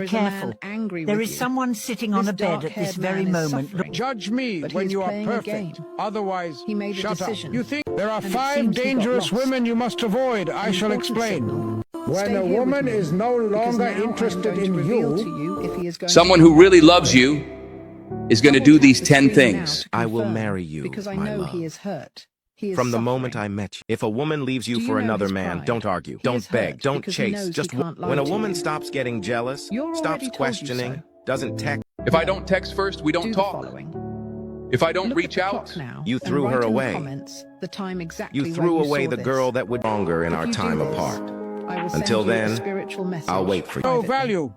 Be careful. There is someone sitting on a bed at this very moment. Judge me when you are perfect. Otherwise, shut up. You think there are And 5 dangerous women you must avoid. I shall explain. When a woman is no longer interested in you, someone who really loves you is going to do these 10 things. I will marry you, because I my know love. he is hurt. He is From the suffering. moment I met you. If a woman leaves you Do you for know another his man, pride? don't argue, He don't is beg, hurt don't because he chase. knows he Just can't lie when a to woman you. stops getting jealous, You're stops already told you questioning, so. doesn't text, If I don't text first, we don't Do the talk. following. If I don't Look reach at the out, clock now, you and threw her write in the away. comments the time exactly you when threw you away saw the this. girl that would longer in If our you do time this, apart. I will send Until you a then, spiritual message I'll wait for you. no privately. value.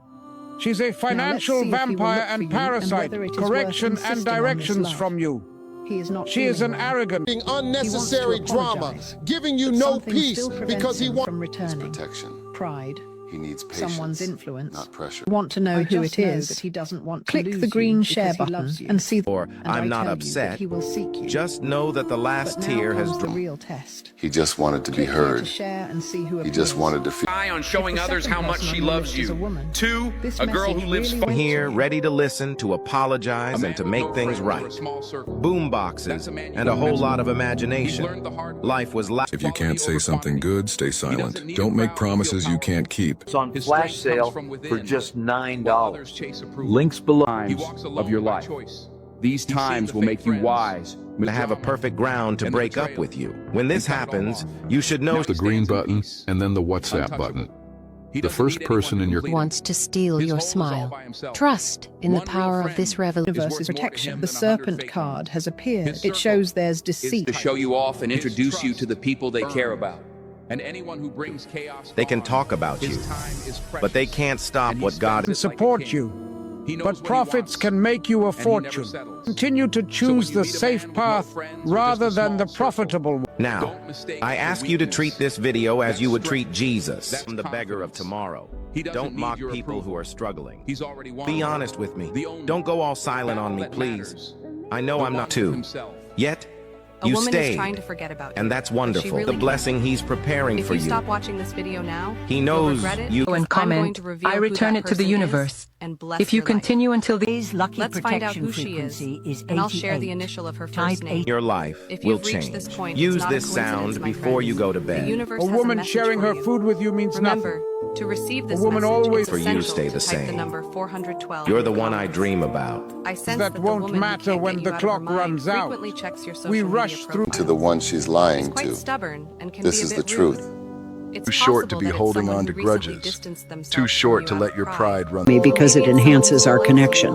She's a financial see if he will vampire look for and you and parasite. whether it is worth Correction and insisting on this directions love. from you. He is not She is feeling an well. arrogant. Unnecessary He wants to drama, apologize, giving you but no something peace still prevents because he him wants from returning. Protection. Pride. He needs patience, Someone's influence. not pressure. Want to know I who just it know is? that he doesn't want to Click lose the green you share because he button loves you. and see. Or And I'm I not tell you that upset. he will seek you. Just know that the last But now tear has comes the drawn. real test. He just wanted to be Click here to heard. share and see who He just appears. wanted to feel. on showing If the others second how much person she on your loves list is a you. woman, 2, this a girl message who lives really far. went Here, to you. ready to listen, to apologize, and to make things right. Boom boxes, and a whole lot of imagination. Life was loud. If you can't say something good, stay silent. Don't make promises you can't keep. It's on flash sale for just $9. Links below of your life. These times will make you wise. To have a perfect ground to break up with you. When this happens, you should know The green button and then the WhatsApp button. The first person in your wants to steal your smile. Trust in the power of this revolution. Universe's protection. The serpent card has appeared. It shows there's deceit. To show you off and introduce you to the people they care about. And anyone who brings chaos, they can talk about you, but they can't stop what God and is. support you. But prophets can make you a fortune. Continue to choose the safe path rather than the profitable one. Now, I ask you to treat this video as you would treat Jesus, the beggar of tomorrow. Don't mock people who are struggling. Be honest with me. Don't go all silent on me, please. I know I'm not too. Yet, A you woman stayed, is trying to forget about you. and that's But she wonderful. really The blessing He's preparing If for you you. stop watching this video now, He you'll knows regret it, you- because And I'm going comment, to reveal I who return that it to the person universe. is and bless If you your life. continue until the Today's lucky Let's find out protection who she is, frequency is 88. and I'll share the initial of her Type first name. Your life If will you've reached change. this point, it's Use not a this sound coincidence, my before you friends. go to The bed. universe A has woman message sharing for her you. food with you means Remember, nothing. to receive this woman message, always- it's For you, essential stay to the type the same. number 412. You're the in one I comments. dream about. I sense That the won't woman who matter can't when get the you out of clock her mind runs out. frequently checks your social We media rush through profile. To the one she's lying She's quite to. stubborn and can This be a is bit the truth. rude. It's Too short to possible be that it's holding someone on to who recently grudges. distanced themselves Too from short you to out let of your pride. pride run. Me because it enhances our connection.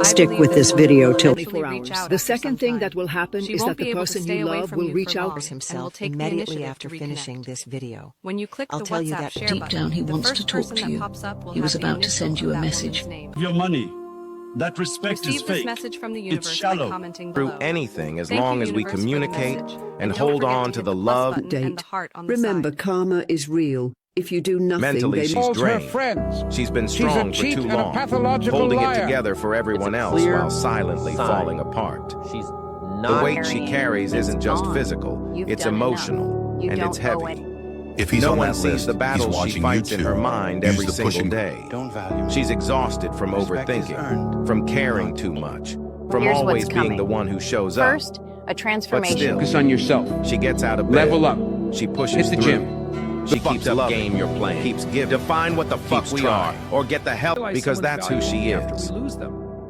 Stick with this video till 24 hours. The second thing that will happen is that the person you love will reach out. himself immediately after finishing this video. When you click I'll the tell you WhatsApp that share deep button, down he the wants first to talk person to that you. pops up will He was have the about to initial send you of a that message. woman's name. Your money. That respect is Receive this fake. message from the It's universe by shallow. commenting Through below. anything as Thank long you, as we universe, for the communicate message. and don't hold forget on to to hit the plus love. button and the heart on the Remember, side. karma is real. If you do nothing, Mentally, they she's Calls her drained. friends. She's been She's a strong for cheat too and a long, pathological holding liar. it together for everyone else clear while silently sign. falling apart. She's The not weight she carries isn't just physical, it's emotional, and it's heavy. If he's No on one that sees list, the he's battles she watching fights you in her too. mind Use every the single pushing- day. Don't value. She's exhausted from Respect is overthinking, earned. from caring too much, from Here's what's always being coming. the one who shows First, up. a But transformation. still, Focus on yourself. she gets out of bed. Level up. She pushes Hit the through. gym. She The keeps fucked up loving. game you're playing. Keeps giving. Define what the fuck we are, or get the help, because that's who she is.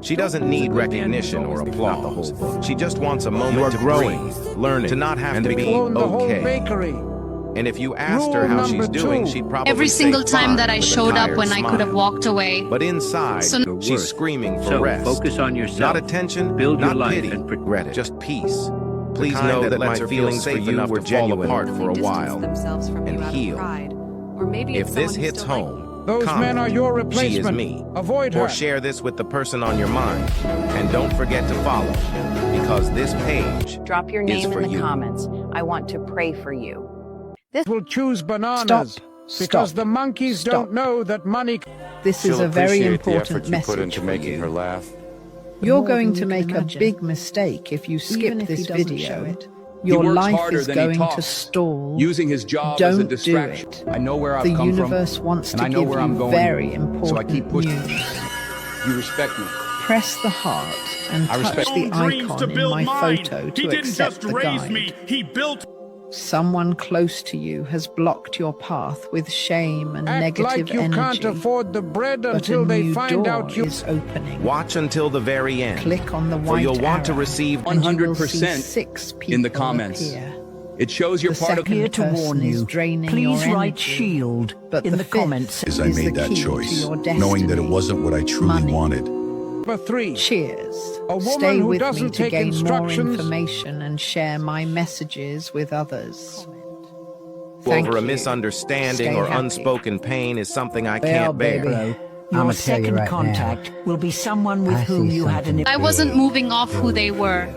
She doesn't need recognition or applause. She just wants a moment to growing, learning, to not have to be Own the whole okay. bakery. And if you asked her Rule how she's number doing, 2. she'd probably Every say single time fine that I with a showed up tired when I could have smile. walked away. But inside, So- she's screaming for So rest. focus on yourself. Not attention, Build your not life pity, and regret it. Just peace. Please kind know that that my lets her feel feelings for safe you enough were to fall genuine apart for a while Themselves from and you out of heal. pride. Or maybe If it's this someone who hits still likes home, Those comment, men are your "She is replacement. me." Avoid Or her. share this with the person on your mind. And don't forget to follow, because this page Drop your is name for in the you. comments. I want to pray for you. Will choose bananas because the monkeys don't know that money. This is a very important you put message into for making you. her laugh. You're more going than to you can make a imagine. big mistake if you skip Even if he this doesn't video. show it. Your works life harder is than he going to talks, stall. using his job as a Don't do distraction. it. I know where I've The come from, universe wants and to I know give where I'm you going, very so I important keep pushing. news. You respect me. Press the heart and I touch respect the Dreams to icon in build my mine. photo He to didn't accept just the raise guide. me, he built. Someone close to you has blocked your path with shame and Act negative like you energy. can't afford the bread But until a they new find door out you... is opening. Watch until the very end. Click on the For white you'll want to arrow, receive and you will see 100% 6 people in the comments. appear. It shows you're The part of... second Here to warn person is you. draining Please your write energy, shield but in the fifth comments. As I is made the that key to choice, your knowing that it destiny. wasn't what I truly Money. wanted. Number 3. Cheers. A woman Stay who with me doesn't to take gain more instructions- information and share my messages with others. Thank Over a you. misunderstanding Stay or happy. unspoken pain is something I Well, can't bear. baby, your second contact will be someone with whom you had an... I wasn't moving off who they were.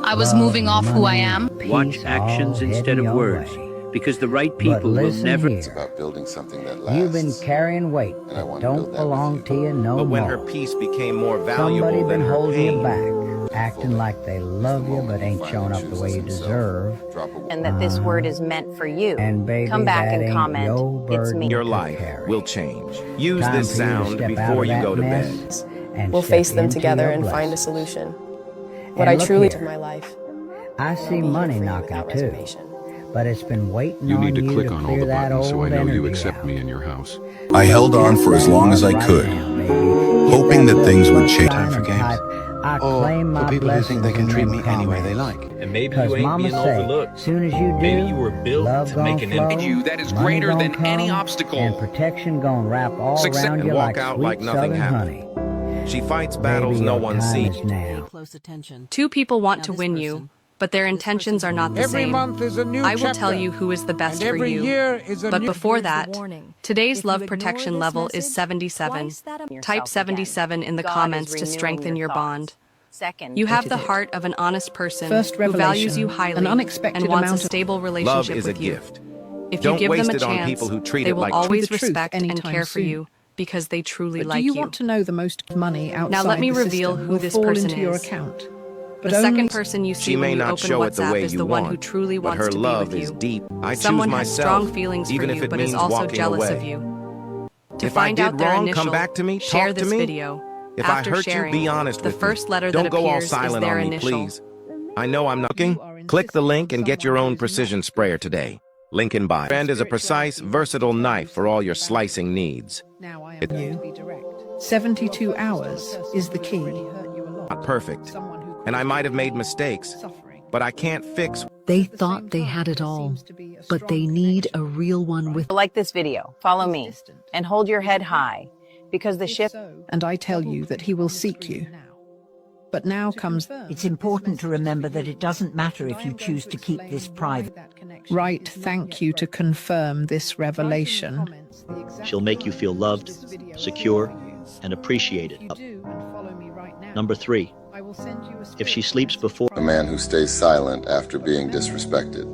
I was moving off who I am. Watch actions instead of words, because the right people will never... It's about building something that lasts. You've been carrying weight And I that want to build don't that with belong you. to you no But when more. her peace became more Somebody valuable than been her holding you pain, back, acting like they love you but ain't showing up the way you deserve. And that this word is meant for you. And baby, Come back that and ain't comment, your it's burden me. your to life carry. will change. Use Time this for you to sound step out before of you that go to bed. mess and We'll step face them into together your and find a blessing. solution. And What I look truly here. to my life. I see I'll be here money for you knocking without too, reservation. but it's been waiting You on need to you click to on all clear the that buttons so old I know you energy accept out. me in your house. I held on for as long as I could, hoping that things would change. Time for games. I claim my people who think they can treat me any way they like. And maybe Because you ain't mama being say, overlooked. soon as you do, Maybe you were built love to make gon' an flow, impact. You that is money greater gon' than any come, obstacle. and protection gonna wrap all Success around and you walk like out sweet like nothing southern happened. honey. She fights battles Baby, no your one time sees. is now. Close attention. Two people want to win you, but their intentions are not the Every same. month is a new I will chapter. tell you who is the best And for every you. year is a But new... before that, today's If you love ignore protection this level message, is 77. twice that amount- Type yourself again. 77 in the God is comments to renewing strengthen your thoughts. bond. Second, You have the Edited. heart of an honest person First who values revelation, you highly an unexpected and wants a amount of- stable Love relationship is a with you. gift. If Don't you give waste them a it on chance, people who treat they it will like always the truth respect and anytime care for soon. you because they truly But like do you want to know the most money outside Now let me the reveal system who will this fall person into your is. account? The But only second person you see She when may you not open show it the WhatsApp way is you the one who want, truly but wants her to be love with is you. deep. I Someone choose has myself, strong feelings for even if you, it but is means also walking jealous away. of you. To If I find did out their wrong, initial, come back to me, share talk to this me. video. If After I hurt sharing, you, be honest the with first me. letter Don't that go all appears is silent their on me, initial. please. I know I'm not looking. Click the link and get your own precision sprayer today. Link in bio. Brand is a precise, versatile knife for all your slicing needs. Now I am going to be direct. 72 hours is the key. Not perfect, and I might have made mistakes, but I can't fix. They thought they had it all, but they need a real one with... like this video, follow me, and hold your head high, because the shift... And I tell you that he will seek you. But now comes... It's important to remember that it doesn't matter if you choose to keep this private. Write thank you to confirm this revelation. She'll make you feel loved, secure, and appreciated. Number 3. If she sleeps before... A man who stays silent after being disrespected.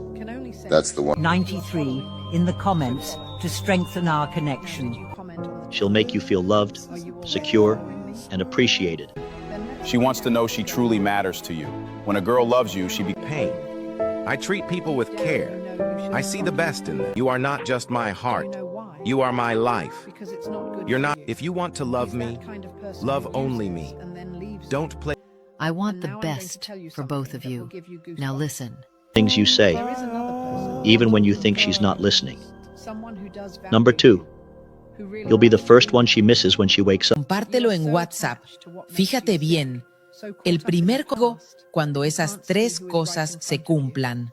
That's the one. 93 in the comments to strengthen our connection. She'll make you feel loved, secure, and appreciated. She wants to know she truly matters to you. When a girl loves you, she be Pain. I treat people with care. I see the best in them. You are not just my heart. You are my life. You're not... If you want to love me, love only me. Don't play... I want the best for both of you. Now listen. Things you say, even when you think she's not listening. Number 2. You'll be the first one she misses when she wakes up. Compártelo en WhatsApp. Fíjate bien. El primer código cuando esas 3 cosas se cumplan.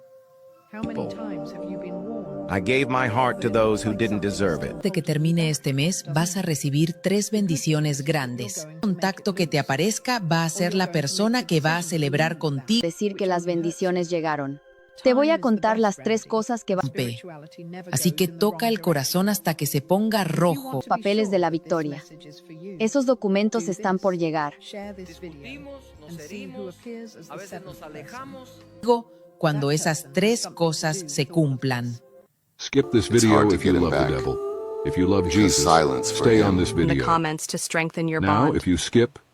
I gave my heart to those who didn't deserve it. De que termine este mes, vas a recibir 3 bendiciones grandes. El contacto que te aparezca va a ser la persona que va a celebrar contigo. Decir que las bendiciones llegaron. Te voy a contar las 3 cosas que van. Así que toca el corazón hasta que se ponga rojo. Papeles de la victoria. Esos documentos están por llegar. Cuando esas 3 cosas se cumplan. Skip this video if you love the devil. If you love Jesus, stay on this In the video. comments to strengthen your Now, bond. if you skip,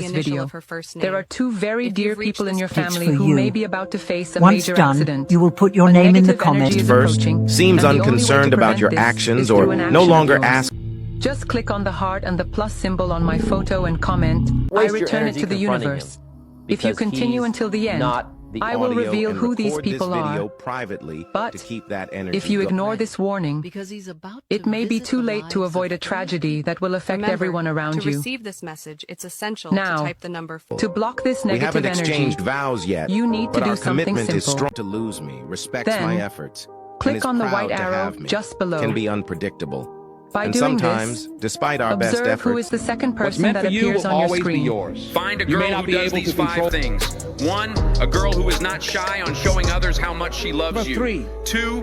the this initial video. of her first name. There are two very If dear you've reached people in this your point- It's family for who you. may be about to face a Once major done, accident. you will put your A name in the negative energy comments. is First, approaching, seems and the only way to unconcerned about prevent your this actions is or through an no action of longer yours. ask. Just click on the heart and the plus symbol on my photo and comment. I Waste your return it energy to the confronting universe. him, If you because continue he's until the end, not the I will audio reveal and who these record this people video are. privately But to keep that energy if you going. ignore this warning, it may be too late to avoid a tragedy that will affect Remember, everyone around to you. receive this message, it's essential Now, to type the number 4. To block this We negative haven't energy, exchanged vows yet, you need to but do our something commitment is simple. strong. To lose me, respects Then, my efforts, click and is on the proud white to arrow have me. just below. Can be unpredictable. By and doing sometimes, this, despite our best observe efforts, who is the second What's person meant that for you appears will on your always be screen. yours. Find a You may girl not who be does able these to 5 control- things. 1, a girl who is not shy on showing others how much she loves Number you. 3. 2,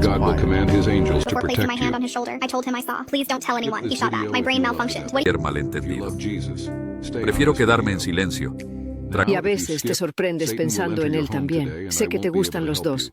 that God will command his angels to Before placing my protect hand you. on his shoulder, I told him I saw. Please don't tell anyone. He shot back. My brain malfunctioned. What Malentendido. Prefiero quedarme en silencio. Y a veces te sorprendes pensando en él también. Sé que te gustan los dos.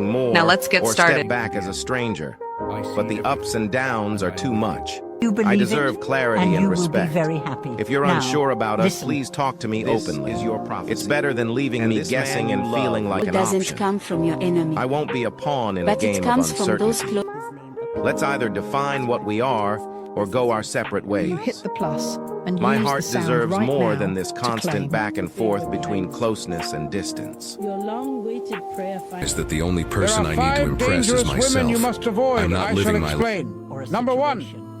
something more Now let's get or started. step back as a stranger. But the ups and downs are too much. You believe I deserve it, clarity and and you respect. will be very happy. If you're Now, unsure about us, listen. please talk to me openly. It's better than leaving me guessing and feeling like an doesn't option. come from your enemy, I won't be a pawn in a but game it of comes from those uncertainty. close. Let's either define what we are or go our separate ways. You hit the plus and My use heart the sound deserves right more now than this to constant claim. back and forth between closeness and distance. Your long-awaited prayer Is that the only There person are I need to 5 impress is dangerous myself. women you must avoid. I'm not I shall living my explain. Number 1,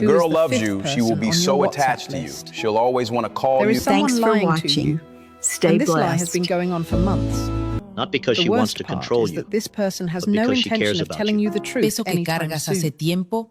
When a girl loves you, she will be so attached to you. She'll always want to call you. Thanks for watching. Stay And this lie has blessed. been going on for months. Not because The she wants worst to part control is you, that this person has but no because she intention cares of about telling you. you the truth Peso que anytime cargas soon. hace tiempo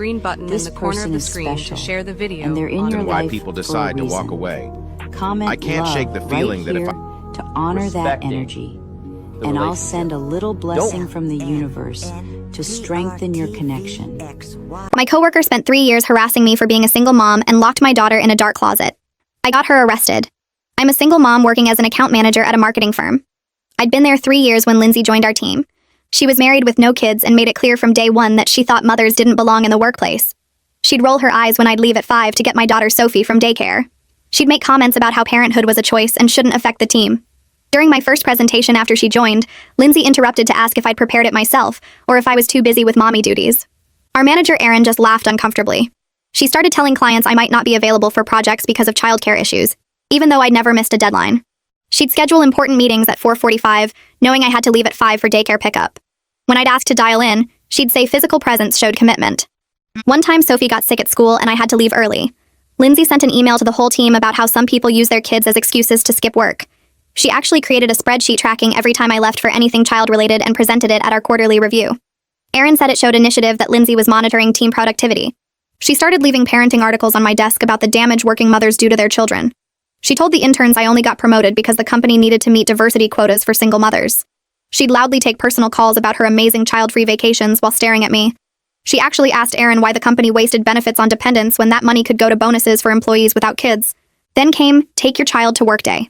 green button in the corner of the screen to share the video. And they're in your Then why life people for a decide to walk reason. away. Comment I can't love shake the feeling right that if here to honor that energy. And I'll send a little blessing from the universe to strengthen your connection. My coworker spent 3 years harassing me for being a single mom and locked my daughter in a dark closet. I got her arrested. I'm a single mom working as an account manager at a marketing firm. I'd been there 3 years when Lindsay joined our team. She was married with no kids and made it clear from day one that she thought mothers didn't belong in the workplace. She'd roll her eyes when I'd leave at 5 to get my daughter Sophie from daycare. She'd make comments about how parenthood was a choice and shouldn't affect the team. During my first presentation after she joined, Lindsay interrupted to ask if I'd prepared it myself or if I was too busy with mommy duties. Our manager Erin just laughed uncomfortably. She started telling clients I might not be available for projects because of childcare issues, even though I'd never missed a deadline. She'd schedule important meetings at 4:45, knowing I had to leave at 5 for daycare pickup. When I'd ask to dial in, she'd say physical presence showed commitment. One time Sophie got sick at school and I had to leave early. Lindsay sent an email to the whole team about how some people use their kids as excuses to skip work. She actually created a spreadsheet tracking every time I left for anything child-related and presented it at our quarterly review. Erin said it showed initiative that Lindsay was monitoring team productivity. She started leaving parenting articles on my desk about the damage working mothers do to their children. She told the interns I only got promoted because the company needed to meet diversity quotas for single mothers. She'd loudly take personal calls about her amazing child-free vacations while staring at me. She actually asked Erin why the company wasted benefits on dependents when that money could go to bonuses for employees without kids. Then came Take Your Child to Work Day.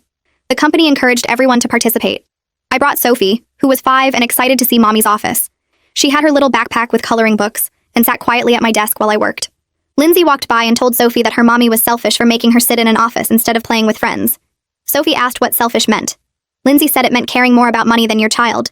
The company encouraged everyone to participate. I brought Sophie, who was 5 and excited to see mommy's office. She had her little backpack with coloring books and sat quietly at my desk while I worked. Lindsay walked by and told Sophie that her mommy was selfish for making her sit in an office instead of playing with friends. Sophie asked what selfish meant. Lindsay said it meant caring more about money than your child.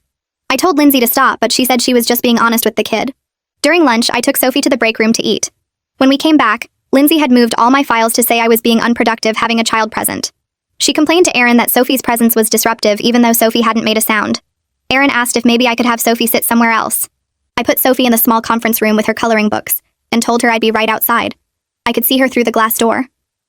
I told Lindsay to stop, but she said she was just being honest with the kid. During lunch, I took Sophie to the break room to eat. When we came back, Lindsay had moved all my files to say I was being unproductive having a child present. She complained to Erin that Sophie's presence was disruptive even though Sophie hadn't made a sound. Erin asked if maybe I could have Sophie sit somewhere else. I put Sophie in the small conference room with her coloring books and told her I'd be right outside. I could see her through the glass door.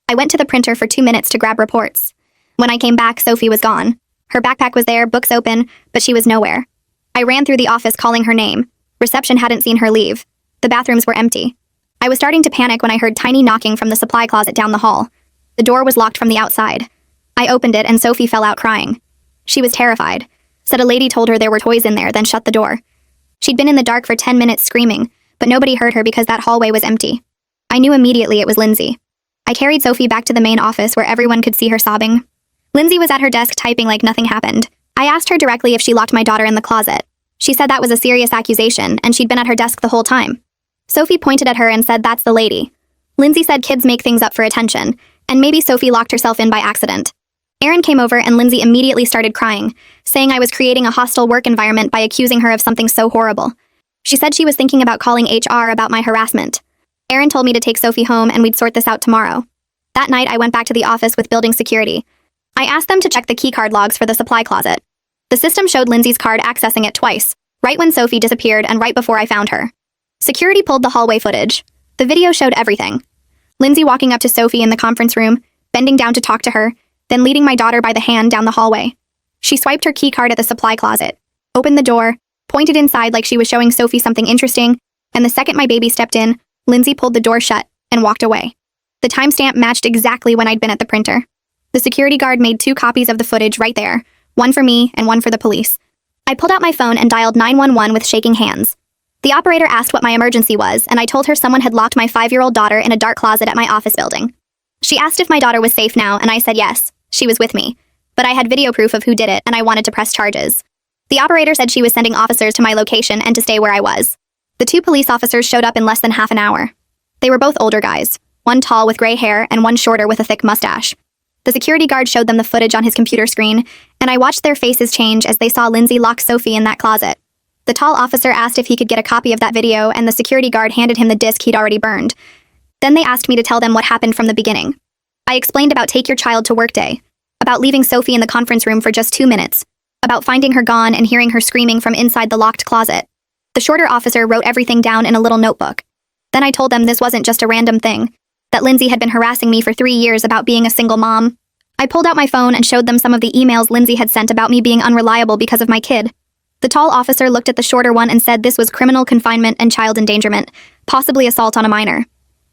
I went to the printer for 2 minutes to grab reports. When I came back, Sophie was gone. Her backpack was there, books open, but she was nowhere. I ran through the office calling her name. Reception hadn't seen her leave. The bathrooms were empty. I was starting to panic when I heard tiny knocking from the supply closet down the hall. The door was locked from the outside. I opened it and Sophie fell out crying. She was terrified. Said a lady told her there were toys in there, then shut the door. She'd been in the dark for 10 minutes screaming, but nobody heard her because that hallway was empty. I knew immediately it was Lindsay. I carried Sophie back to the main office where everyone could see her sobbing. Lindsay was at her desk typing like nothing happened. I asked her directly if she locked my daughter in the closet. She said that was a serious accusation, and she'd been at her desk the whole time. Sophie pointed at her and said that's the lady. Lindsay said kids make things up for attention, and maybe Sophie locked herself in by accident. Erin came over and Lindsay immediately started crying, saying I was creating a hostile work environment by accusing her of something so horrible. She said she was thinking about calling HR about my harassment. Erin told me to take Sophie home and we'd sort this out tomorrow. That night I went back to the office with building security. I asked them to check the keycard logs for the supply closet. The system showed Lindsay's card accessing it twice, right when Sophie disappeared and right before I found her. Security pulled the hallway footage. The video showed everything. Lindsay walking up to Sophie in the conference room, bending down to talk to her, then leading my daughter by the hand down the hallway. She swiped her keycard at the supply closet, opened the door, pointed inside like she was showing Sophie something interesting, and the second my baby stepped in, Lindsay pulled the door shut and walked away. The timestamp matched exactly when I'd been at the printer. The security guard made 2 copies of the footage right there, one for me and one for the police. I pulled out my phone and dialed 911 with shaking hands. The operator asked what my emergency was, and I told her someone had locked my 5-year-old daughter in a dark closet at my office building. She asked if my daughter was safe now, and I said yes, she was with me. But I had video proof of who did it, and I wanted to press charges. The operator said she was sending officers to my location and to stay where I was. The 2 police officers showed up in less than half an hour. They were both older guys, one tall with gray hair and one shorter with a thick mustache. The security guard showed them the footage on his computer screen, and I watched their faces change as they saw Lindsay lock Sophie in that closet. The tall officer asked if he could get a copy of that video, and the security guard handed him the disc he'd already burned. Then they asked me to tell them what happened from the beginning. I explained about Take Your Child to Work Day, about leaving Sophie in the conference room for just 2 minutes, about finding her gone and hearing her screaming from inside the locked closet. The shorter officer wrote everything down in a little notebook. Then I told them this wasn't just a random thing, that Lindsay had been harassing me for 3 years about being a single mom. I pulled out my phone and showed them some of the emails Lindsay had sent about me being unreliable because of my kid. The tall officer looked at the shorter one and said this was criminal confinement and child endangerment, possibly assault on a minor.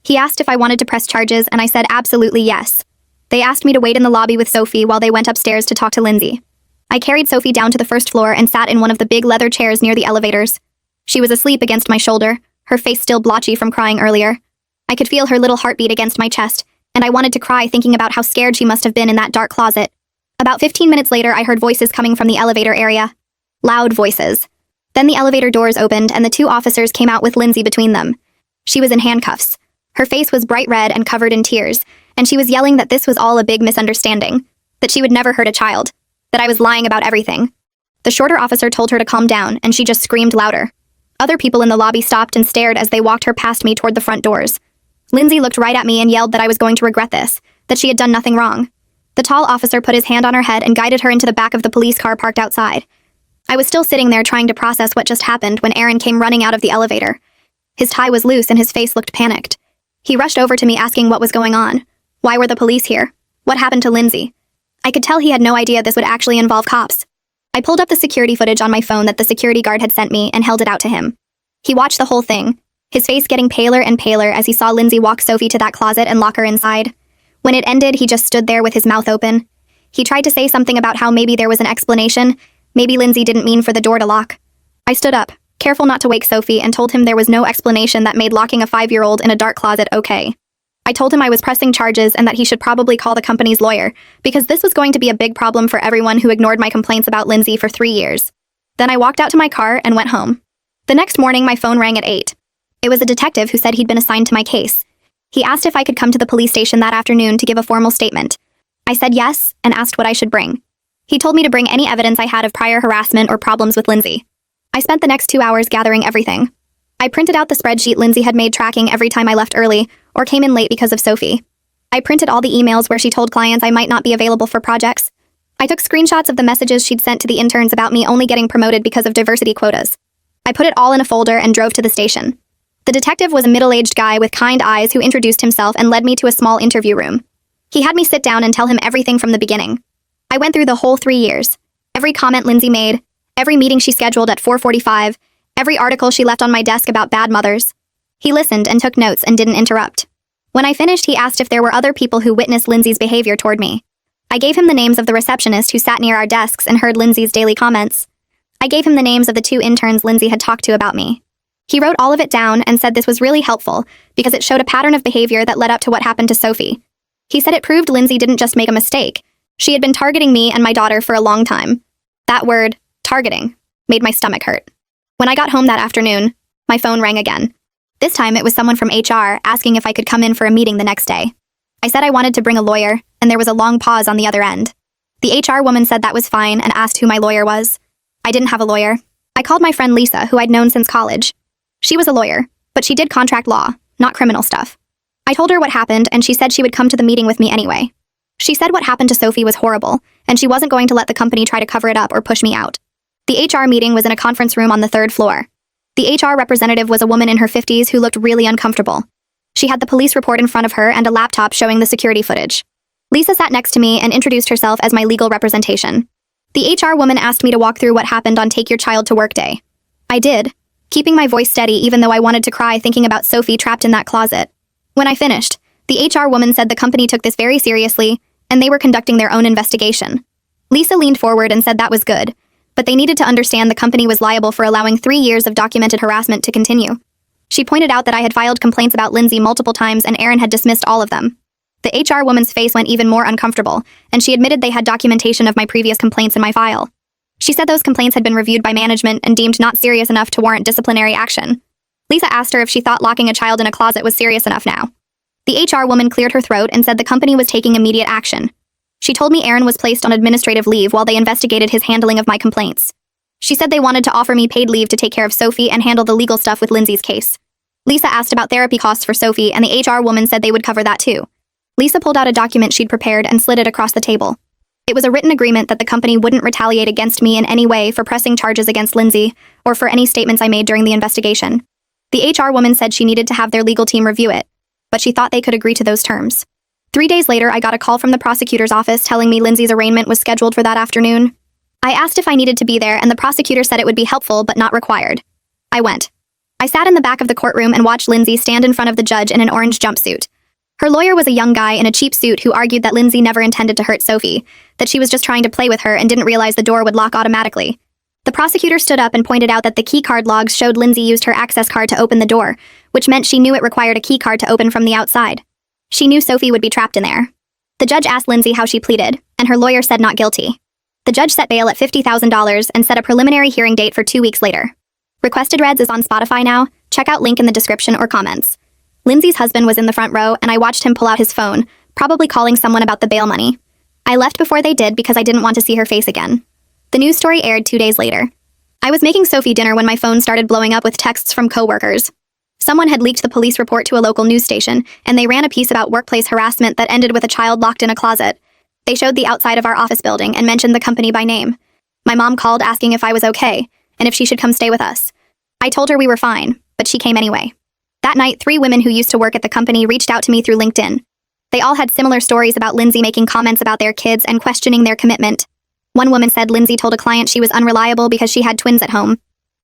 He asked if I wanted to press charges, and I said absolutely yes. They asked me to wait in the lobby with Sophie while they went upstairs to talk to Lindsay. I carried Sophie down to the first floor and sat in one of the big leather chairs near the elevators. She was asleep against my shoulder, her face still blotchy from crying earlier. I could feel her little heartbeat against my chest, and I wanted to cry thinking about how scared she must have been in that dark closet. About 15 minutes later, I heard voices coming from the elevator area. Loud voices. Then the elevator doors opened and the two officers came out with Lindsay between them. She was in handcuffs. Her face was bright red and covered in tears, and she was yelling that this was all a big misunderstanding, that she would never hurt a child, that I was lying about everything. The shorter officer told her to calm down, and she just screamed louder. Other people in the lobby stopped and stared as they walked her past me toward the front doors. Lindsay looked right at me and yelled that I was going to regret this, that she had done nothing wrong. The tall officer put his hand on her head and guided her into the back of the police car parked outside. I was still sitting there trying to process what just happened when Aaron came running out of the elevator. His tie was loose and his face looked panicked. He rushed over to me asking what was going on. Why were the police here? What happened to Lindsay? I could tell he had no idea this would actually involve cops. I pulled up the security footage on my phone that the security guard had sent me and held it out to him. He watched the whole thing, his face getting paler and paler as he saw Lindsay walk Sophie to that closet and lock her inside. When it ended, he just stood there with his mouth open. He tried to say something about how maybe there was an explanation. Maybe Lindsay didn't mean for the door to lock. I stood up, careful not to wake Sophie, and told him there was no explanation that made locking a 5-year-old in a dark closet okay. I told him I was pressing charges and that he should probably call the company's lawyer, because this was going to be a big problem for everyone who ignored my complaints about Lindsay for 3 years. Then I walked out to my car and went home. The next morning, my phone rang at 8. It was a detective who said he'd been assigned to my case. He asked if I could come to the police station that afternoon to give a formal statement. I said yes and asked what I should bring. He told me to bring any evidence I had of prior harassment or problems with Lindsay. I spent the next 2 hours gathering everything. I printed out the spreadsheet Lindsay had made tracking every time I left early or came in late because of Sophie. I printed all the emails where she told clients I might not be available for projects. I took screenshots of the messages she'd sent to the interns about me only getting promoted because of diversity quotas. I put it all in a folder and drove to the station. The detective was a middle-aged guy with kind eyes who introduced himself and led me to a small interview room. He had me sit down and tell him everything from the beginning. I went through the whole 3 years. Every comment Lindsay made, every meeting she scheduled at 4:45, every article she left on my desk about bad mothers. He listened and took notes and didn't interrupt. When I finished, he asked if there were other people who witnessed Lindsay's behavior toward me. I gave him the names of the receptionist who sat near our desks and heard Lindsay's daily comments. I gave him the names of the 2 interns Lindsay had talked to about me. He wrote all of it down and said this was really helpful because it showed a pattern of behavior that led up to what happened to Sophie. He said it proved Lindsay didn't just make a mistake. She had been targeting me and my daughter for a long time. That word, targeting, made my stomach hurt. When I got home that afternoon, my phone rang again. This time it was someone from HR asking if I could come in for a meeting the next day. I said I wanted to bring a lawyer, and there was a long pause on the other end. The HR woman said that was fine and asked who my lawyer was. I didn't have a lawyer. I called my friend Lisa, who I'd known since college. She was a lawyer, but she did contract law, not criminal stuff. I told her what happened, and she said she would come to the meeting with me anyway. She said what happened to Sophie was horrible, and she wasn't going to let the company try to cover it up or push me out. The HR meeting was in a conference room on the 3rd floor. The HR representative was a woman in her 50s who looked really uncomfortable. She had the police report in front of her and a laptop showing the security footage. Lisa sat next to me and introduced herself as my legal representation. The HR woman asked me to walk through what happened on Take Your Child to Work Day. I did, keeping my voice steady even though I wanted to cry thinking about Sophie trapped in that closet. When I finished, the HR woman said the company took this very seriously, and they were conducting their own investigation. Lisa leaned forward and said that was good, but they needed to understand the company was liable for allowing 3 years of documented harassment to continue. She pointed out that I had filed complaints about Lindsay multiple times and Aaron had dismissed all of them. The HR woman's face went even more uncomfortable, and she admitted they had documentation of my previous complaints in my file. She said those complaints had been reviewed by management and deemed not serious enough to warrant disciplinary action. Lisa asked her if she thought locking a child in a closet was serious enough now. The HR woman cleared her throat and said the company was taking immediate action. She told me Aaron was placed on administrative leave while they investigated his handling of my complaints. She said they wanted to offer me paid leave to take care of Sophie and handle the legal stuff with Lindsay's case. Lisa asked about therapy costs for Sophie, and the HR woman said they would cover that too. Lisa pulled out a document she'd prepared and slid it across the table. It was a written agreement that the company wouldn't retaliate against me in any way for pressing charges against Lindsay or for any statements I made during the investigation. The HR woman said she needed to have their legal team review it, but she thought they could agree to those terms. 3 days later, I got a call from the prosecutor's office telling me Lindsay's arraignment was scheduled for that afternoon. I asked if I needed to be there, and the prosecutor said it would be helpful but not required. I went. I sat in the back of the courtroom and watched Lindsay stand in front of the judge in an orange jumpsuit. Her lawyer was a young guy in a cheap suit who argued that Lindsay never intended to hurt Sophie, that she was just trying to play with her and didn't realize the door would lock automatically. The prosecutor stood up and pointed out that the keycard logs showed Lindsay used her access card to open the door, which meant she knew it required a keycard to open from the outside. She knew Sophie would be trapped in there. The judge asked Lindsay how she pleaded, and her lawyer said not guilty. The judge set bail at $50,000 and set a preliminary hearing date for 2 weeks later. Requested Reds is on Spotify now. Check out link in the description or comments. Lindsay's husband was in the front row, and I watched him pull out his phone, probably calling someone about the bail money. I left before they did because I didn't want to see her face again. The news story aired 2 days later. I was making Sophie dinner when my phone started blowing up with texts from coworkers. Someone had leaked the police report to a local news station, and they ran a piece about workplace harassment that ended with a child locked in a closet. They showed the outside of our office building and mentioned the company by name. My mom called asking if I was okay, and if she should come stay with us. I told her we were fine, but she came anyway. That night, 3 women who used to work at the company reached out to me through LinkedIn. They all had similar stories about Lindsay making comments about their kids and questioning their commitment. One woman said Lindsay told a client she was unreliable because she had twins at home.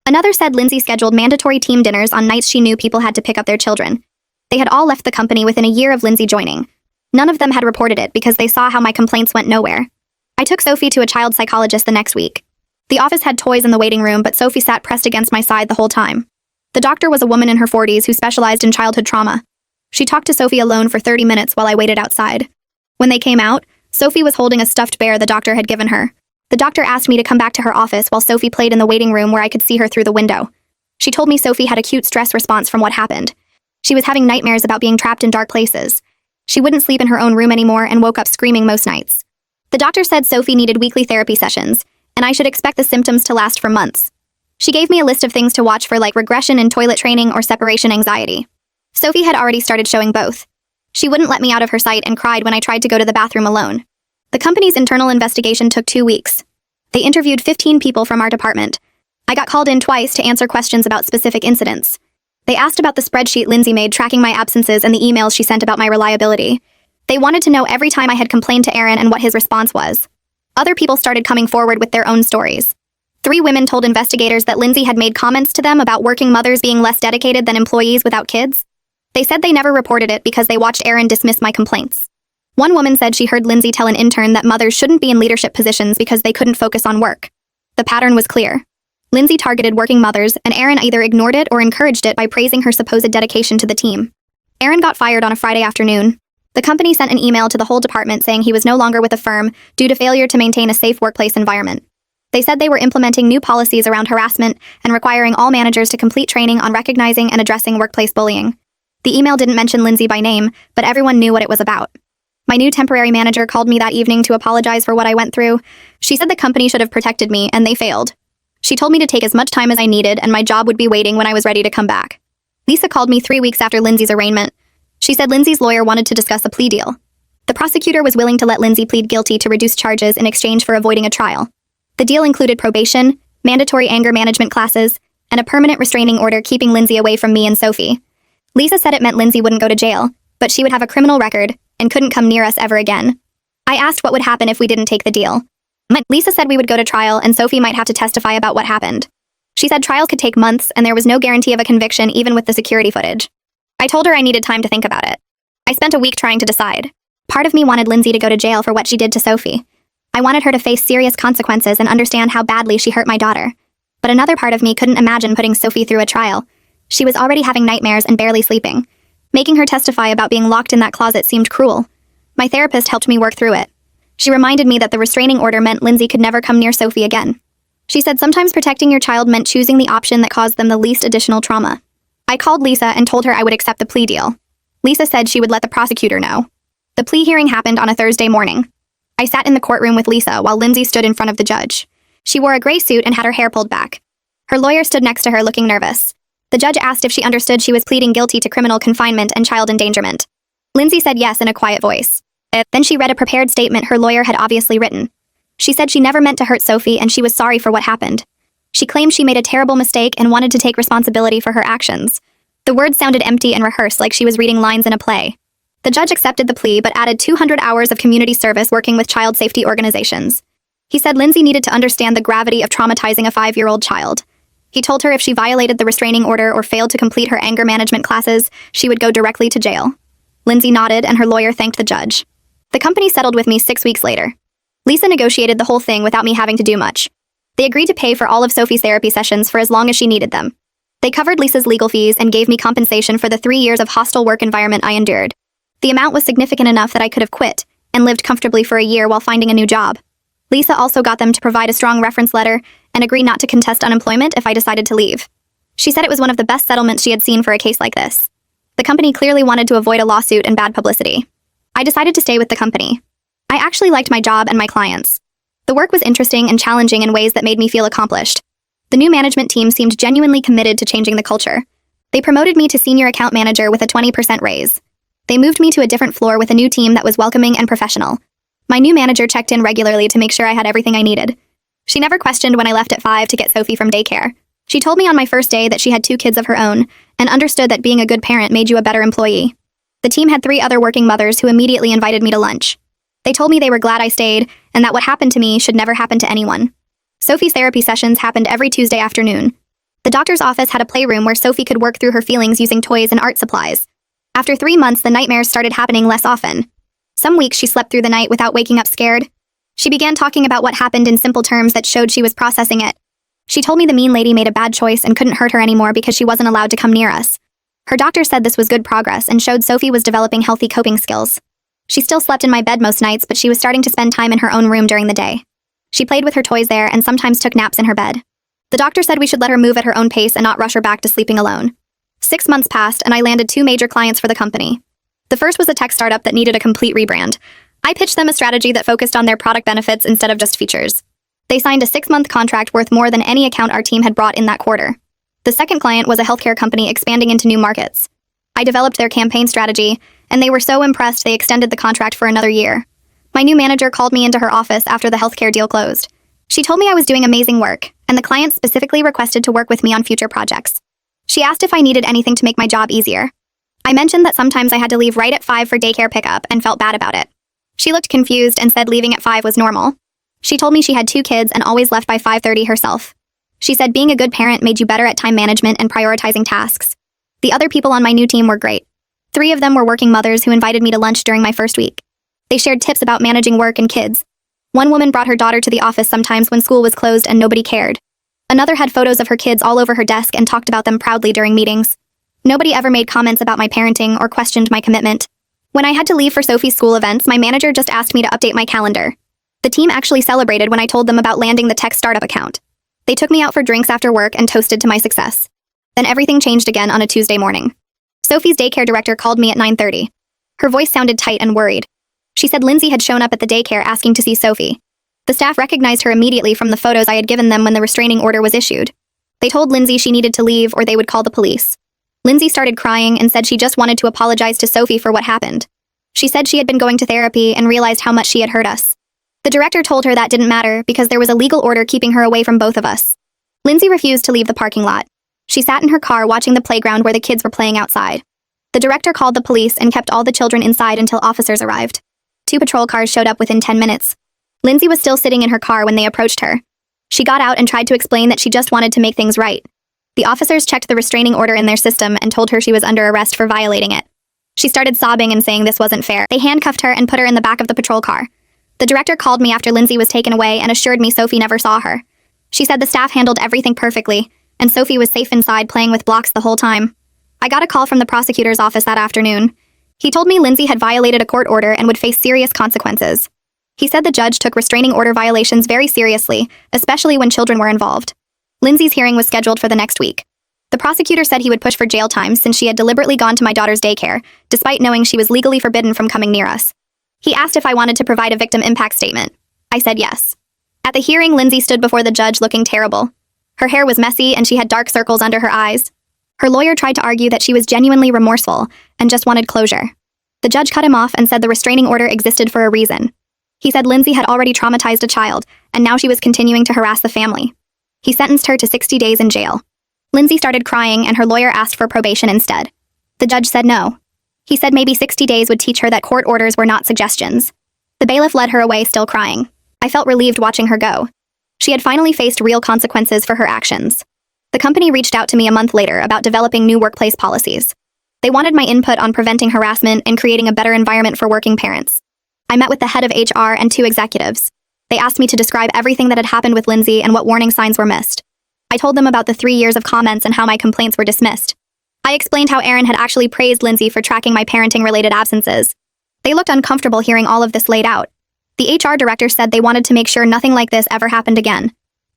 Another said Lindsay scheduled mandatory team dinners on nights she knew people had to pick up their children. They had all left the company within a year of Lindsay joining. None of them had reported it because they saw how my complaints went nowhere. I took Sophie to a child psychologist the next week. The office had toys in the waiting room, but Sophie sat pressed against my side the whole time. The doctor was a woman in her 40s who specialized in childhood trauma. She talked to Sophie alone for 30 minutes while I waited outside. When they came out, Sophie was holding a stuffed bear the doctor had given her. The doctor asked me to come back to her office while Sophie played in the waiting room where I could see her through the window. She told me Sophie had acute stress response from what happened. She was having nightmares about being trapped in dark places. She wouldn't sleep in her own room anymore and woke up screaming most nights. The doctor said Sophie needed weekly therapy sessions, and I should expect the symptoms to last for months. She gave me a list of things to watch for, like regression in toilet training or separation anxiety. Sophie had already started showing both. She wouldn't let me out of her sight and cried when I tried to go to the bathroom alone. The company's internal investigation took 2 weeks. They interviewed 15 people from our department. I got called in twice to answer questions about specific incidents. They asked about the spreadsheet Lindsay made tracking my absences and the emails she sent about my reliability. They wanted to know every time I had complained to Aaron and what his response was. Other people started coming forward with their own stories. 3 women told investigators that Lindsay had made comments to them about working mothers being less dedicated than employees without kids. They said they never reported it because they watched Aaron dismiss my complaints. One woman said she heard Lindsay tell an intern that mothers shouldn't be in leadership positions because they couldn't focus on work. The pattern was clear. Lindsay targeted working mothers, and Aaron either ignored it or encouraged it by praising her supposed dedication to the team. Aaron got fired on a Friday afternoon. The company sent an email to the whole department saying he was no longer with the firm due to failure to maintain a safe workplace environment. They said they were implementing new policies around harassment and requiring all managers to complete training on recognizing and addressing workplace bullying. The email didn't mention Lindsay by name, but everyone knew what it was about. My new temporary manager called me that evening to apologize for what I went through. She said the company should have protected me, and they failed. She told me to take as much time as I needed, and my job would be waiting when I was ready to come back. Lisa called me 3 weeks after Lindsay's arraignment. She said Lindsay's lawyer wanted to discuss a plea deal. The prosecutor was willing to let Lindsay plead guilty to reduce charges in exchange for avoiding a trial. The deal included probation, mandatory anger management classes, and a permanent restraining order keeping Lindsay away from me and Sophie. Lisa said it meant Lindsay wouldn't go to jail, but she would have a criminal record and couldn't come near us ever again. I asked what would happen if we didn't take the deal. Lisa said we would go to trial and Sophie might have to testify about what happened. She said trial could take months and there was no guarantee of a conviction even with the security footage. I told her I needed time to think about it. I spent a week trying to decide. Part of me wanted Lindsay to go to jail for what she did to Sophie. I wanted her to face serious consequences and understand how badly she hurt my daughter. But another part of me couldn't imagine putting Sophie through a trial. She was already having nightmares and barely sleeping. Making her testify about being locked in that closet seemed cruel. My therapist helped me work through it. She reminded me that the restraining order meant Lindsay could never come near Sophie again. She said sometimes protecting your child meant choosing the option that caused them the least additional trauma. I called Lisa and told her I would accept the plea deal. Lisa said she would let the prosecutor know. The plea hearing happened on a Thursday morning. I sat in the courtroom with Lisa while Lindsay stood in front of the judge. She wore a gray suit and had her hair pulled back. Her lawyer stood next to her looking nervous. The judge asked if she understood she was pleading guilty to criminal confinement and child endangerment. Lindsay said yes in a quiet voice. Then she read a prepared statement her lawyer had obviously written. She said she never meant to hurt Sophie and she was sorry for what happened. She claimed she made a terrible mistake and wanted to take responsibility for her actions. The words sounded empty and rehearsed like she was reading lines in a play. The judge accepted the plea but added 200 hours of community service working with child safety organizations. He said Lindsay needed to understand the gravity of traumatizing a 5-year-old child. He told her if she violated the restraining order or failed to complete her anger management classes, she would go directly to jail. Lindsay nodded and her lawyer thanked the judge. The company settled with me 6 weeks later. Lisa negotiated the whole thing without me having to do much. They agreed to pay for all of Sophie's therapy sessions for as long as she needed them. They covered Lisa's legal fees and gave me compensation for the 3 years of hostile work environment I endured. The amount was significant enough that I could have quit and lived comfortably for a year while finding a new job. Lisa also got them to provide a strong reference letter and agree not to contest unemployment if I decided to leave. She said it was one of the best settlements she had seen for a case like this. The company clearly wanted to avoid a lawsuit and bad publicity. I decided to stay with the company. I actually liked my job and my clients. The work was interesting and challenging in ways that made me feel accomplished. The new management team seemed genuinely committed to changing the culture. They promoted me to senior account manager with a 20% raise. They moved me to a different floor with a new team that was welcoming and professional. My new manager checked in regularly to make sure I had everything I needed. She never questioned when I left at 5 to get Sophie from daycare. She told me on my first day that she had 2 kids of her own and understood that being a good parent made you a better employee. The team had 3 other working mothers who immediately invited me to lunch. They told me they were glad I stayed and that what happened to me should never happen to anyone. Sophie's therapy sessions happened every Tuesday afternoon. The doctor's office had a playroom where Sophie could work through her feelings using toys and art supplies. After 3 months, the nightmares started happening less often. Some weeks she slept through the night without waking up scared. She began talking about what happened in simple terms that showed she was processing it. She told me the mean lady made a bad choice and couldn't hurt her anymore because she wasn't allowed to come near us. Her doctor said this was good progress and showed Sophie was developing healthy coping skills. She still slept in my bed most nights, but she was starting to spend time in her own room during the day. She played with her toys there and sometimes took naps in her bed. The doctor said we should let her move at her own pace and not rush her back to sleeping alone. 6 months passed and I landed 2 major clients for the company. The first was a tech startup that needed a complete rebrand. I pitched them a strategy that focused on their product benefits instead of just features. They signed a 6-month contract worth more than any account our team had brought in that quarter. The second client was a healthcare company expanding into new markets. I developed their campaign strategy, and they were so impressed they extended the contract for another year. My new manager called me into her office after the healthcare deal closed. She told me I was doing amazing work, and the client specifically requested to work with me on future projects. She asked if I needed anything to make my job easier. I mentioned that sometimes I had to leave right at 5 for daycare pickup and felt bad about it. She looked confused and said leaving at 5 was normal. She told me she had 2 kids and always left by 5:30 herself. She said being a good parent made you better at time management and prioritizing tasks. The other people on my new team were great. 3 of them were working mothers who invited me to lunch during my first week. They shared tips about managing work and kids. One woman brought her daughter to the office sometimes when school was closed and nobody cared. Another had photos of her kids all over her desk and talked about them proudly during meetings. Nobody ever made comments about my parenting or questioned my commitment. When I had to leave for Sophie's school events, my manager just asked me to update my calendar. The team actually celebrated when I told them about landing the tech startup account. They took me out for drinks after work and toasted to my success. Then everything changed again on a Tuesday morning. Sophie's daycare director called me at 9:30. Her voice sounded tight and worried. She said Lindsay had shown up at the daycare asking to see Sophie. The staff recognized her immediately from the photos I had given them when the restraining order was issued. They told Lindsay she needed to leave or they would call the police. Lindsay started crying and said she just wanted to apologize to Sophie for what happened. She said she had been going to therapy and realized how much she had hurt us. The director told her that didn't matter because there was a legal order keeping her away from both of us. Lindsay refused to leave the parking lot. She sat in her car watching the playground where the kids were playing outside. The director called the police and kept all the children inside until officers arrived. 2 patrol cars showed up within 10 minutes. Lindsay was still sitting in her car when they approached her. She got out and tried to explain that she just wanted to make things right. The officers checked the restraining order in their system and told her she was under arrest for violating it. She started sobbing and saying this wasn't fair. They handcuffed her and put her in the back of the patrol car. The director called me after Lindsay was taken away and assured me Sophie never saw her. She said the staff handled everything perfectly, and Sophie was safe inside playing with blocks the whole time. I got a call from the prosecutor's office that afternoon. He told me Lindsay had violated a court order and would face serious consequences. He said the judge took restraining order violations very seriously, especially when children were involved. Lindsay's hearing was scheduled for the next week. The prosecutor said he would push for jail time since she had deliberately gone to my daughter's daycare, despite knowing she was legally forbidden from coming near us. He asked if I wanted to provide a victim impact statement. I said yes. At the hearing, Lindsay stood before the judge looking terrible. Her hair was messy and she had dark circles under her eyes. Her lawyer tried to argue that she was genuinely remorseful and just wanted closure. The judge cut him off and said the restraining order existed for a reason. He said Lindsay had already traumatized a child, and now she was continuing to harass the family. He sentenced her to 60 days in jail. Lindsay started crying and her lawyer asked for probation instead. The judge said no. He said maybe 60 days would teach her that court orders were not suggestions. The bailiff led her away still crying. I felt relieved watching her go. She had finally faced real consequences for her actions. The company reached out to me a month later about developing new workplace policies. They wanted my input on preventing harassment and creating a better environment for working parents. I met with the head of HR and 2 executives. They asked me to describe everything that had happened with Lindsay and what warning signs were missed. I told them about the 3 years of comments and how my complaints were dismissed. I explained how Aaron had actually praised Lindsay for tracking my parenting-related absences. They looked uncomfortable hearing all of this laid out. The HR director said they wanted to make sure nothing like this ever happened again.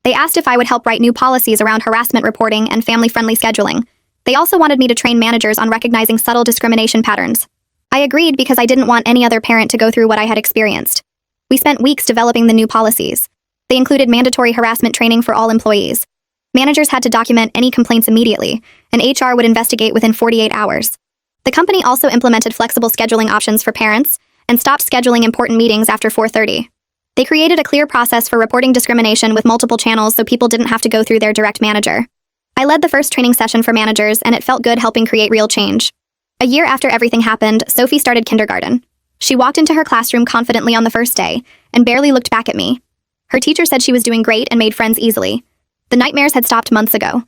They asked if I would help write new policies around harassment reporting and family-friendly scheduling. They also wanted me to train managers on recognizing subtle discrimination patterns. I agreed because I didn't want any other parent to go through what I had experienced. We spent weeks developing the new policies. They included mandatory harassment training for all employees. Managers had to document any complaints immediately, and HR would investigate within 48 hours. The company also implemented flexible scheduling options for parents and stopped scheduling important meetings after 4:30. They created a clear process for reporting discrimination with multiple channels so people didn't have to go through their direct manager. I led the first training session for managers, and it felt good helping create real change. A year after everything happened, Sophie started kindergarten. She walked into her classroom confidently on the first day and barely looked back at me. Her teacher said she was doing great and made friends easily. The nightmares had stopped months ago.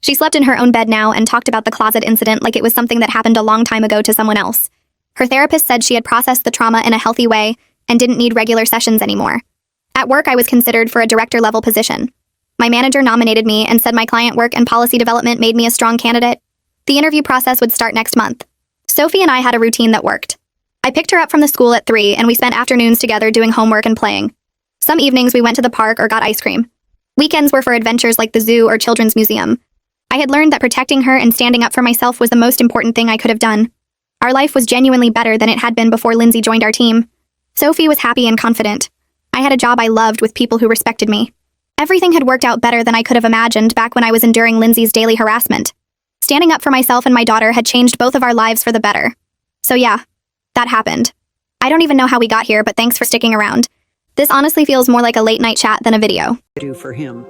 She slept in her own bed now and talked about the closet incident like it was something that happened a long time ago to someone else. Her therapist said she had processed the trauma in a healthy way and didn't need regular sessions anymore. At work, I was considered for a director-level position. My manager nominated me and said my client work and policy development made me a strong candidate. The interview process would start next month. Sophie and I had a routine that worked. I picked her up from the school at 3, and we spent afternoons together doing homework and playing. Some evenings we went to the park or got ice cream. Weekends were for adventures like the zoo or children's museum. I had learned that protecting her and standing up for myself was the most important thing I could have done. Our life was genuinely better than it had been before Lindsay joined our team. Sophie was happy and confident. I had a job I loved with people who respected me. Everything had worked out better than I could have imagined back when I was enduring Lindsay's daily harassment. Standing up for myself and my daughter had changed both of our lives for the better. So yeah, that happened. I don't even know how we got here, but thanks for sticking around. This honestly feels more like a late-night chat than a video. Do for him.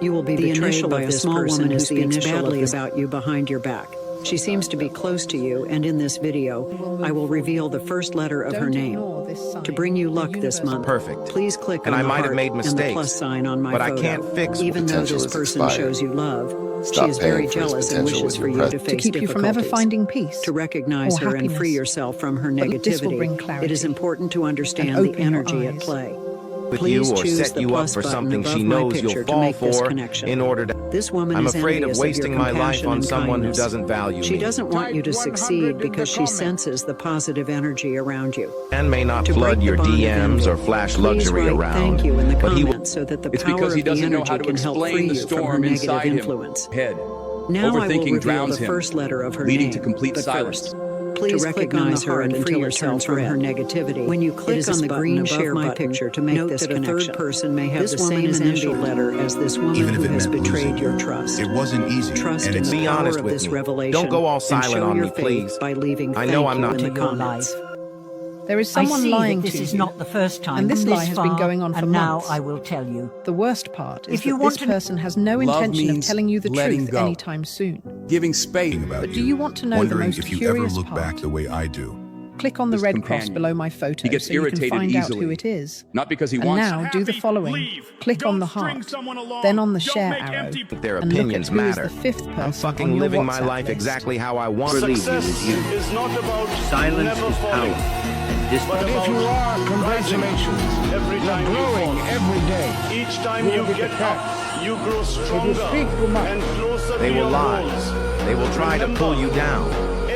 You will be betrayed by a small woman who speaks badly about you behind your back. She seems to be close to you, and in this video, I will reveal the first letter of her name. To bring you luck this month, Perfect. Please click And on I the might have heart made and the mistakes, plus sign on my but photo. I can't fix Even though potential this is person expired. shows you love, she Stop is very paying for its jealous and potential wishes with for your you to presence. face To keep you from ever difficulties. finding peace To recognize or her and free happiness. yourself from her But this will bring negativity, clarity it is important to understand and the open your energy at eyes. play. With Please you or choose set the you up plus for button something above she my knows picture you'll to fall make this for connection. in order to... This woman I'm is afraid of envious your wasting my life compassion on and someone who kindness. doesn't value She me. doesn't want you to Type 100 succeed in the because she comments. senses the positive energy around you. And may not To flood break your the bond of DMs envy, or flash please luxury write around. thank you in the But he will... comments so that the It's power because he of the doesn't know energy how to can help explain free the you from her storm negative inside him. influence. Head. Now I will Overthinking reveal drowns the him, first letter of her leading name. to complete but silence. first, please recognize her and free yourself from her negativity. When you click on the green share my picture to make this connection, a third person may have the same initial letter as this woman who has betrayed your trust. It wasn't easy. Trust and in it's the Be power honest of with this me. revelation. Don't go all and silent show on your me, faith please. by leaving I know thank I'm you not in the in your comments. There is I someone see lying that to this is you. not the first time And this from lie has been far, going on for and now months. I will tell you. The worst part is If you that want this to- person has no Love intention of means telling you the letting truth go. anytime soon. giving space about But do you want to know the wondering most if you ever curious look part? back the way I do. Click on the This red cross companion. below my photo He gets so you can irritated find out easily. who it is. Not because he And wants... now do the following. Click on the heart, then on the share arrow, Their and look at opinions who is matter. the fifth person I'm on fucking your living my WhatsApp life list. exactly how I want. Success is not about Silence never is falling, power. but But if about you are, rising congratulations. every You're time you growing fall. every day. Each time You you will be get attacked. up, you grow If you stronger speak too much, and closer They to will your lie. goals. They will try to pull you down.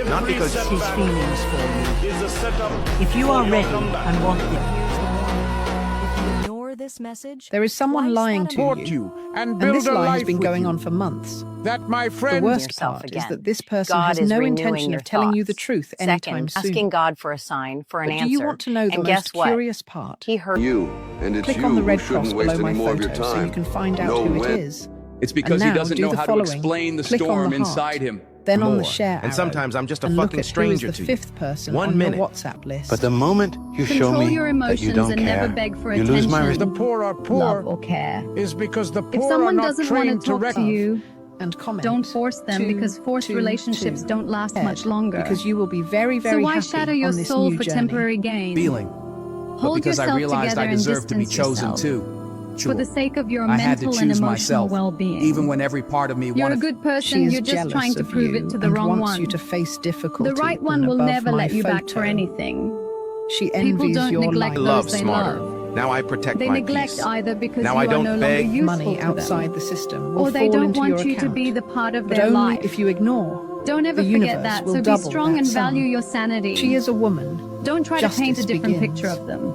Not Every because... His setback feelings for you. is a setup If you for are your ready comeback. and want this, If you ignore this message, There is someone twice lying that to support you. you and And build this a lie life has been with going you. on for months. That, my The friend, worst Yourself part is again. that this person God has is no renewing intention your of telling you the thoughts. truth anytime Second, soon. asking God for a sign, for an But answer. do you want to know the and guess most what? curious part? He heard You, and it's Click you on the who red cross shouldn't waste below my any more of your photo so time. you can find out Know who it when. is. It's because And he now doesn't do know the how to following. explain the Click on storm the heart, inside him. then on the More. share And arrow, sometimes I'm just a and look fucking at who stranger is to the you. fifth person 1 on minute. your WhatsApp list. But the moment you show Control me your that emotions you don't and care, never beg for you lose my attention. respect. the poor are poor Love or care. is because the If poor are someone not doesn't want trained to to talk to recognize. you, and comment. don't force them because forced relationships don't last much longer. Because you will be very, very so why happy shatter your on this soul new for journey. temporary gain? Feeling. But Hold because I yourself realized together I and deserved to be distance chosen yourself. too. For the sake of your I had to mental and choose emotional myself, well-being. even when every part of me You're a wanted... good She person, is you're just jealous trying to of prove you it to the and wrong wants one. you to face difficulty. The right one and will above never my let you back photo. for anything. She People envies don't your neglect life. Love those they smarter. love. Now I protect They my neglect peace. either because Now you I are don't no beg. longer useful Money to them, outside the system will or they fall don't into want your you to account. be the part of But their only life. if you ignore. Don't ever the forget universe that, will so be double strong that and sum. value your sanity. She is a woman. Don't try to paint a Justice different begins. picture of them.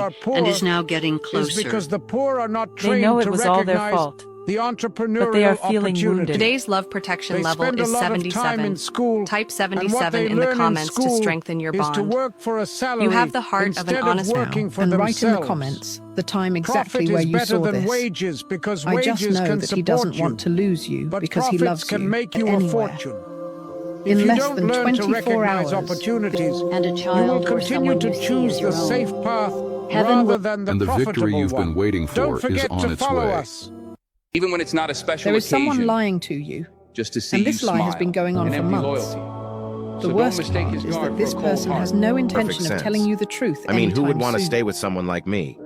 are poor and is now getting is closer. because the poor are not They trained know it to was all their recognize fault, the entrepreneurial but they are feeling opportunity. wounded. Today's love protection They level spend a is lot of time 77. in school, Type and what 77 they in the learn comments to school strengthen your is to bond. work for a salary You have the heart of an instead honest man. working for And write in the themselves. comments the time exactly Profit where is you better saw than this. wages because I just wages know can that support he doesn't you, want to lose you but because he profits loves can you make you a anywhere. fortune. In If you less don't than learn to 24 recognize hours, opportunities, And a you child will or continue someone to you see choose as the your safe own. path Heaven rather will- than the And the victory profitable you've been one. waiting Don't for is forget on to its follow way. us. Even when it's not a special there is someone occasion, lying to you, just to see and you this lie has smile, been going on an for empty months. loyalty. The So worst don't mistake part his is guard that for a this cold person heart. has no Perfect intention of sense. telling you the truth I mean, who would anytime want to soon. stay with someone like me?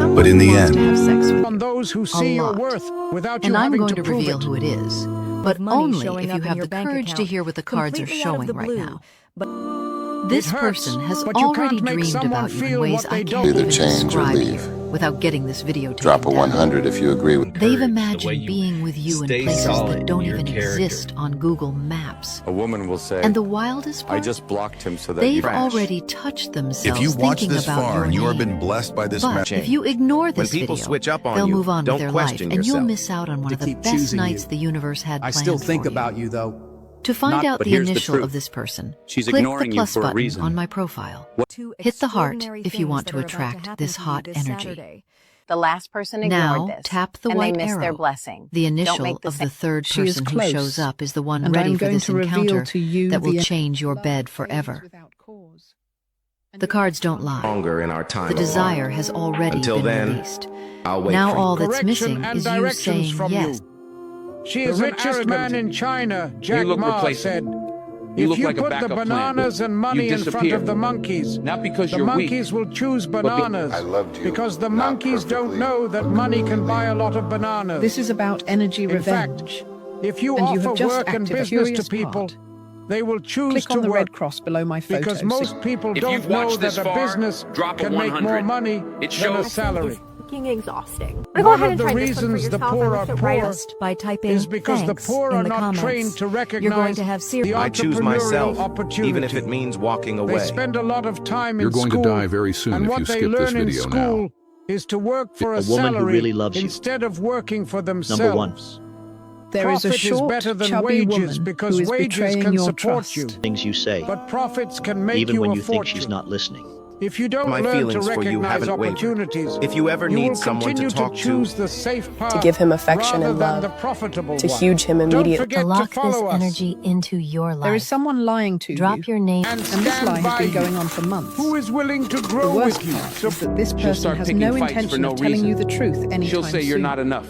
Someone But in the wants to end, have sex with On you. those who A see your lot. worth without you And I'm having going to to prove reveal it. who it is, but money only showing if up you in have your the bank courage to account, hear what the cards are completely out of showing the right blue. now. It This hurts, person has but you already can't make dreamed someone about you in feel ways what I they can't don't. Either even change or describe leave. here without getting this video taken Drop a down. 100 if you agree with They've imagined being with you in places that don't even exist on Google Maps. A woman will say, And the wildest part? I just blocked him so that They've you crash. already touched themselves if you watch thinking this about far your and you have name. been blessed by this But message, if you ignore When this people video, switch up on they'll you, move on don't with their life, question and you'll yourself. miss out on one To of the keep best choosing nights you. the universe had I planned still think for you. about you, though. To find out But the here's the initial truth. of this person, She's click the ignoring you plus for a button reason. on my profile. Hit the heart if you want to attract this hot energy. The last person ignored Now, this, tap the and white they missed their arrow. blessing. The Don't initial make of the same- third She is person who close, shows up is the one and ready I'm for going this to reveal encounter to you that will the change your bed forever. The cards don't lie. Longer in our time The desire has already Until been then, released. I'll wait Now for all you. that's missing and is you directions saying from yes. you. She is an richest man in China, Jack look Ma replaceable. said. You If look you like a put the backup plan. bananas and money You in front disappear. of the monkeys, Not because the you're weak, monkeys will choose be- bananas. I loved you, because the not monkeys don't perfectly, know that money can buy a lot of bananas. This is about energy In revenge. fact, if you And you offer have just work and acted a business to curious people, part. they will choose Click to on the work. red cross below my photo. Because most people If don't you've know watched that this a far, business drop a can make 100. more money It than a shows. salary. Exhausting. One of the reasons the poor are poor Just by typing is because the thanks poor in are the not comments. trained to You're going recognize to have the serious. I choose entrepreneurial myself, opportunity. even if it means walking They away. spend a lot of time You're in going to school, die very soon and if what you they skip this learn in video school now. is to work for A a woman who salary really loves you. instead of working for themselves. Number one. There is a Profit short, better than chubby wages woman because who is wages betraying can your support trust. you. Things you say, But profits can make even you when a you think she's fortune. not listening. If you don't My learn to feelings for you recognize haven't wavered. opportunities, If you ever you need will someone to continue talk to, choose the safe path To give him affection rather and than love, the profitable to one. huge him Don't immediately. forget To lock to follow this us. energy into your life. There is someone lying to Drop you, your name. And and this stand lie has by been you. going on for months. Who is willing to The grow worst with you? part is that this She'll person start has picking no fights for intention no of telling reason. you the truth anytime She'll say soon. you're not enough.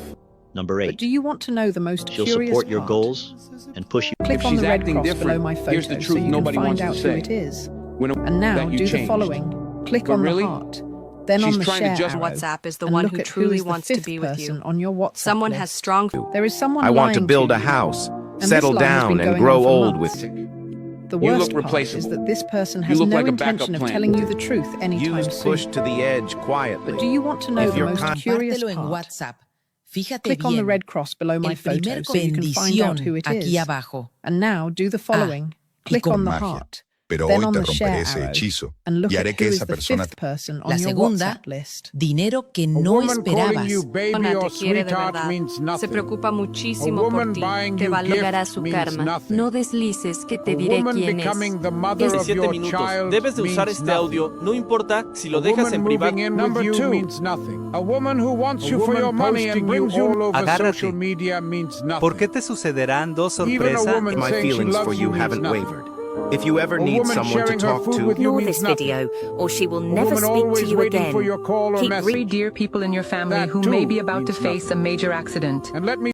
Number But 8. do you want to know the most She'll curious support your part? goals and push you. Click If on she's the red acting cross below different, my photo here's the so truth you nobody can wants find to out who say. it is. When And now that you do the changed. following. Click But on really, the heart. Then she's on the trying to share just- arrow. WhatsApp is the and one look who at truly is the wants to fifth be with person you. on your WhatsApp Someone list. has strong. There is someone I want to lying build to a you. house, And settle this lie has down, been and going grow on for old months. with The You worst look part is replaceable. that this person You has look no like a intention backup of plan. telling you the truth anytime used soon. pushed to the edge quietly. But do you want to know If the you're most con- curious Compártelo en part? WhatsApp. Fíjate Click on the bien. red cross below my El photo primer so you can find out who it aquí is. abajo. And now do the following. Click on the magia. heart. Pero Then hoy on te the share romperé ese arrow. hechizo And look y haré at que who is esa the persona fifth person La on your segunda, WhatsApp list. dinero que A no woman calling esperabas. you baby Persona or te quiere de sweetheart verdad. means Se nothing. preocupa A muchísimo por woman ti. buying Te you valorar gifts su means karma. nothing. No deslices que te A diré woman quién becoming es. the mother of 17 your minutos. child Debes de usar means este nothing. audio, no importa si lo A dejas woman en privado. moving in with you means nothing. A woman who wants you for your money and brings you all over Agárrate. social media means nothing. ¿Por qué te sucederán dos Even a sorpresas? woman My saying she feelings for loves you means haven't nothing. wavered. If you ever A need woman someone to sharing her talk food to, with you Ignore means this nothing. video, or she will A never woman speak to always you waiting again. for your call or Keep message. reading. Dear people in your family That who too may be about to means face nothing. a major accident. And let me